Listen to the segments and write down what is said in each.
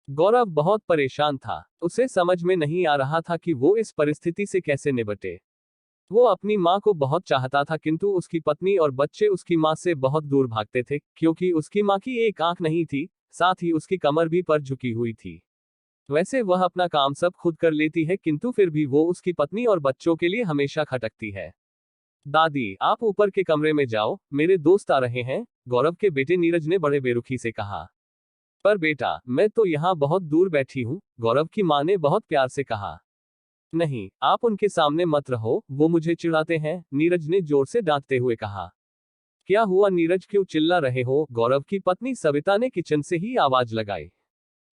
गौरव बहुत परेशान था। उसे समझ में नहीं आ रहा था कि वो इस परिस्थिति से कैसे निपटे। वो अपनी माँ को बहुत चाहता था, किंतु उसकी पत्नी और बच्चे उसकी माँ से बहुत दूर भागते थे, क्योंकि उसकी माँ की एक आंख नहीं थी, साथ ही उसकी कमर भी पर झुकी हुई थी। वैसे वह अपना काम सब खुद कर लेती है, किंतु फिर भी वो उसकी पत्नी और बच्चों के लिए हमेशा खटकती है। दादी, आप ऊपर के कमरे में जाओ, मेरे दोस्त आ रहे हैं, गौरव के बेटे नीरज ने बड़े बेरुखी से कहा। पर बेटा, मैं तो यहाँ बहुत दूर बैठी हूँ, गौरव की माँ ने बहुत प्यार से कहा। नहीं, आप उनके सामने मत रहो, वो मुझे चिढ़ाते हैं, नीरज ने जोर से डांटते हुए कहा। क्या हुआ नीरज, क्यों चिल्ला रहे हो? गौरव की पत्नी सविता ने किचन से ही आवाज लगाई।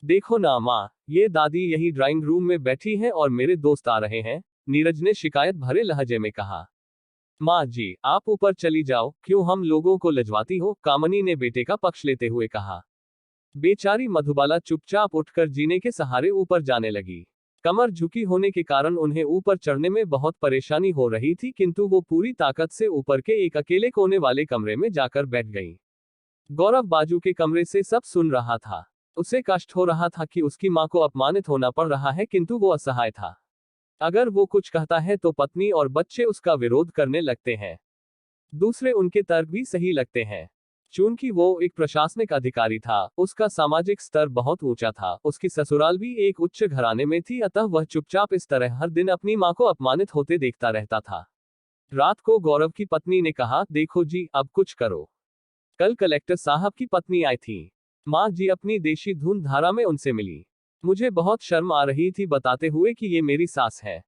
देखो ना माँ, ये दादी यही ड्राइंग रूम में बैठी हैं और मेरे दोस्त आ रहे हैं, नीरज ने शिकायत भरे लहजे में कहा। माँ जी, आप ऊपर चली जाओ, क्यों हम लोगों को लजवाती हो? कामनी ने बेटे का पक्ष लेते हुए कहा। बेचारी मधुबाला चुपचाप उठकर जीने के सहारे ऊपर जाने लगी। कमर झुकी होने के कारण उन्हें ऊपर चढ़ने में बहुत परेशानी हो रही थी, किंतु वो पूरी ताकत से ऊपर के एक अकेले कोने वाले कमरे में जाकर बैठ गई। गौरव बाजू के कमरे से सब सुन रहा था। उसे कष्ट हो रहा था कि उसकी माँ को अपमानित होना पड़ रहा है, किंतु वो असहाय था। अगर वो कुछ कहता है तो पत्नी और बच्चे उसका विरोध करने लगते हैं। दूसरे उनके तर्क भी सही लगते हैं। चूंकि वो एक प्रशासनिक अधिकारी था, उसका सामाजिक स्तर बहुत ऊंचा था, उसकी ससुराल भी एक उच्च घराने में थी, अतः वह चुपचाप इस तरह हर दिन अपनी माँ को अपमानित होते देखता रहता था। रात को गौरव की पत्नी ने कहा, देखो जी, अब कुछ करो। कल कलेक्टर साहब की पत्नी आई थी। माँ जी अपनी देशी धुन धारा में उनसे मिली। मुझे बहुत शर्म आ रही थी बताते हुए कि ये मेरी सास है।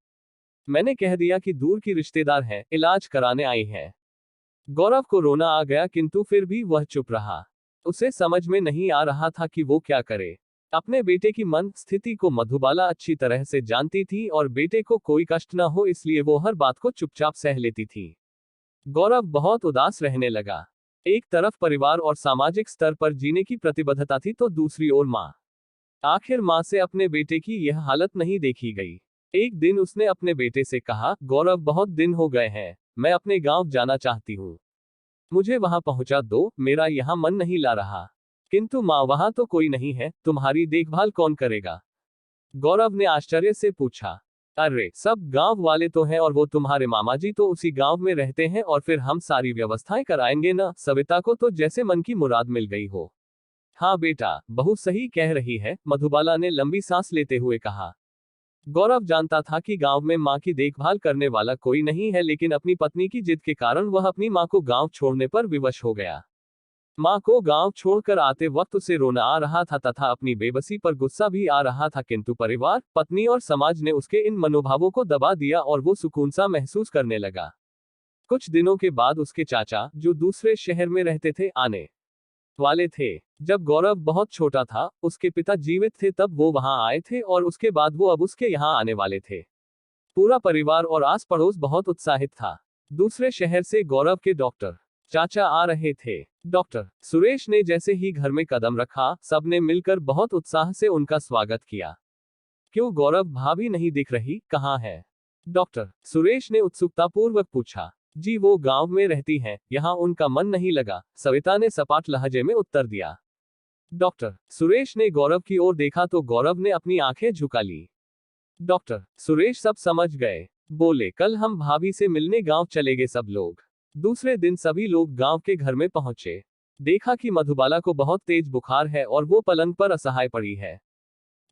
मैंने कह दिया कि दूर की रिश्तेदार है, इलाज कराने आई है। गौरव को रोना आ गया, किंतु फिर भी वह चुप रहा। उसे समझ में नहीं आ रहा था कि वो क्या करे। अपने बेटे की मन स्थिति को मधुबाला अच्छी तरह से जानती थी और बेटे को कोई कष्ट न हो इसलिए वो हर बात को चुपचाप सह लेती थी। गौरव बहुत उदास रहने लगा। एक तरफ परिवार और सामाजिक स्तर पर जीने की प्रतिबद्धता थी, तो दूसरी ओर माँ। आखिर माँ से अपने बेटे की यह हालत नहीं देखी गई। एक दिन उसने अपने बेटे से कहा, गौरव बहुत दिन हो गए हैं, मैं अपने गांव जाना चाहती हूँ। मुझे वहां पहुंचा दो, मेरा यहाँ मन नहीं ला रहा। किंतु माँ, वहां तो कोई नहीं है, तुम्हारी देखभाल कौन करेगा? गौरव ने आश्चर्य से पूछा। अरे, सब गांव वाले तो हैं और वो तुम्हारे मामा जी तो उसी गांव में रहते हैं और फिर हम सारी व्यवस्थाएं कराएंगे ना। सविता को तो जैसे मन की मुराद मिल गई हो। हाँ बेटा, बहू सही कह रही है, मधुबाला ने लंबी सांस लेते हुए कहा। गौरव जानता था कि गांव में मां की देखभाल करने वाला कोई नहीं है, लेकिन अपनी पत्नी की जिद के कारण वह अपनी मां को गांव छोड़ने पर विवश हो गया। मां को गांव छोड़कर आते वक्त उसे रोना आ रहा था तथा अपनी बेबसी पर गुस्सा भी आ रहा था, किंतु परिवार, पत्नी और समाज ने उसके इन मनोभावों को दबा दिया और वो सुकून सा महसूस करने लगा। कुछ दिनों के बाद उसके चाचा, जो दूसरे शहर में रहते थे, आने वाले थे। जब गौरव बहुत छोटा था, उसके पिता जीवित थे तब वो वहां आए थे और उसके बाद वो अब उसके यहाँ आने वाले थे। पूरा परिवार और आस पड़ोस बहुत उत्साहित था। दूसरे शहर से गौरव के डॉक्टर चाचा आ रहे थे। डॉक्टर सुरेश ने जैसे ही घर में कदम रखा, सबने मिलकर बहुत उत्साह से उनका स्वागत किया। क्यों गौरव, भाभी नहीं दिख रही, कहाँ है? डॉक्टर सुरेश ने उत्सुकतापूर्वक पूछा। जी, वो गांव में रहती हैं, यहाँ उनका मन नहीं लगा, सविता ने सपाट लहजे में उत्तर दिया। डॉक्टर सुरेश ने गौरव की ओर देखा तो गौरव ने अपनी आंखें झुका ली। डॉक्टर सुरेश सब समझ गए। बोले, कल हम भाभी से मिलने गांव चले गए सब लोग। दूसरे दिन सभी लोग गांव के घर में पहुंचे। देखा कि मधुबाला को बहुत तेज बुखार है और वो पलंग पर असहाय पड़ी है।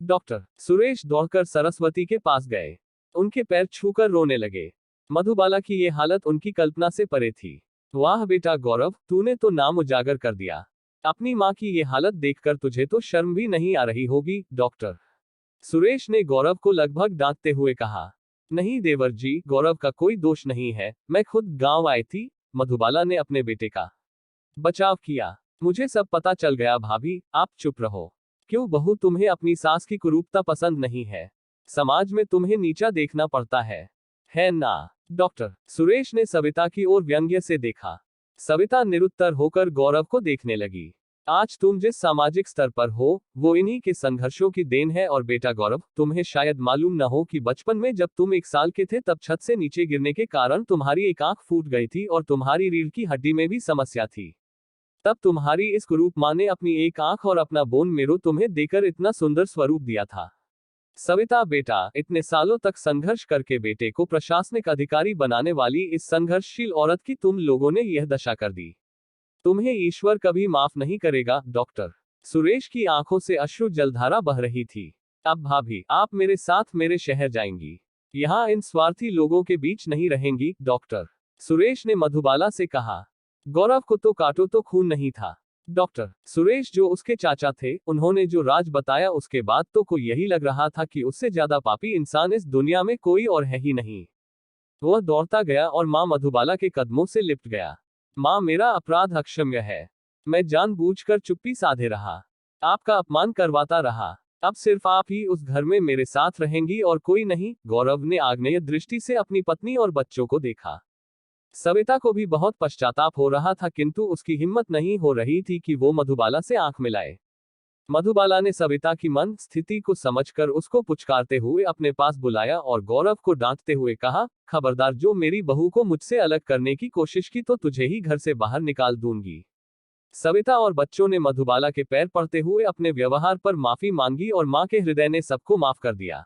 डॉक्टर सुरेश दौड़कर सरस्वती के पास गए। उनके पैर छूकर रोने लगे। मधुबाला की ये हालत उनकी कल्पना से परे थी। वाह बेटा गौरव, तूने तो नाम उजागर कर दिया। अपनी माँ की ये हालत देखकर तुझे तो शर्म भी नहीं आ रही होगी। डॉक्टर सुरेश ने गौरव को लगभग डांटते हुए कहा। नहीं देवर जी, गौरव का कोई दोष नहीं है, मैं खुद गांव आई थी। मधुबाला ने अपने बेटे का बचाव किया। मुझे सब पता चल गया भाभी, आप चुप रहो। क्यों बहू, तुम्हें अपनी सास की कुरूपता पसंद नहीं है? समाज में तुम्हें नीचा देखना पड़ता है ना? डॉक्टर सुरेश ने सविता की ओर व्यंग्य से देखा। सविता निरुत्तर होकर गौरव को देखने लगी। आज तुम जिस सामाजिक स्तर पर हो, वो इन्हीं के संघर्षों की देन है। और बेटा गौरव, तुम्हें शायद मालूम न हो कि बचपन में जब तुम 1 साल के थे तब छत से नीचे गिरने के कारण तुम्हारी एक आंख फूट गई थी और तुम्हारी रीढ़ की हड्डी में भी समस्या थी। तब तुम्हारी इस कुरूप माँ ने अपनी एक आंख और अपना बोन मेरो तुम्हें देकर इतना सुंदर स्वरूप दिया था। सविता बेटा, इतने सालों तक संघर्ष करके बेटे को प्रशासनिक अधिकारी बनाने वाली इस संघर्षशील औरत की तुम लोगों ने यह दशा कर दी। तुम्हें ईश्वर कभी माफ नहीं करेगा। डॉक्टर सुरेश की आंखों से अश्रु जलधारा बह रही थी। अब भाभी, आप मेरे साथ मेरे शहर जाएंगी, यहाँ इन स्वार्थी लोगों के बीच नहीं रहेंगी। डॉक्टर सुरेश ने मधुबाला से कहा। गौरव को तो काटो तो खून नहीं था। डॉक्टर सुरेश जो उसके चाचा थे, उन्होंने जो राज बताया उसके बाद तो को यही लग रहा था कि उससे ज्यादा पापी इंसान इस दुनिया में कोई और है ही नहीं। वह दौड़ता गया और मां मधुबाला के कदमों से लिपट गया। मां, मेरा अपराध अक्षम्य है। मैं जानबूझकर चुप्पी साधे रहा, आपका अपमान करवाता रहा। अब सिर्फ आप ही उस घर में मेरे साथ रहेंगी और कोई नहीं। गौरव ने आग्नेय दृष्टि से अपनी पत्नी और बच्चों को देखा। सविता को भी बहुत पश्चाताप हो रहा था, किंतु उसकी हिम्मत नहीं हो रही थी कि वो मधुबाला से आंख मिलाए। मधुबाला ने सविता की मन स्थिति को समझकर उसको पुचकारते हुए अपने पास बुलाया और गौरव को डांटते हुए कहा, खबरदार, जो मेरी बहू को मुझसे अलग करने की कोशिश की तो तुझे ही घर से बाहर निकाल दूंगी। सविता और बच्चों ने मधुबाला के पैर पड़ते हुए अपने व्यवहार पर माफी मांगी और मां के हृदय ने सबको माफ कर दिया।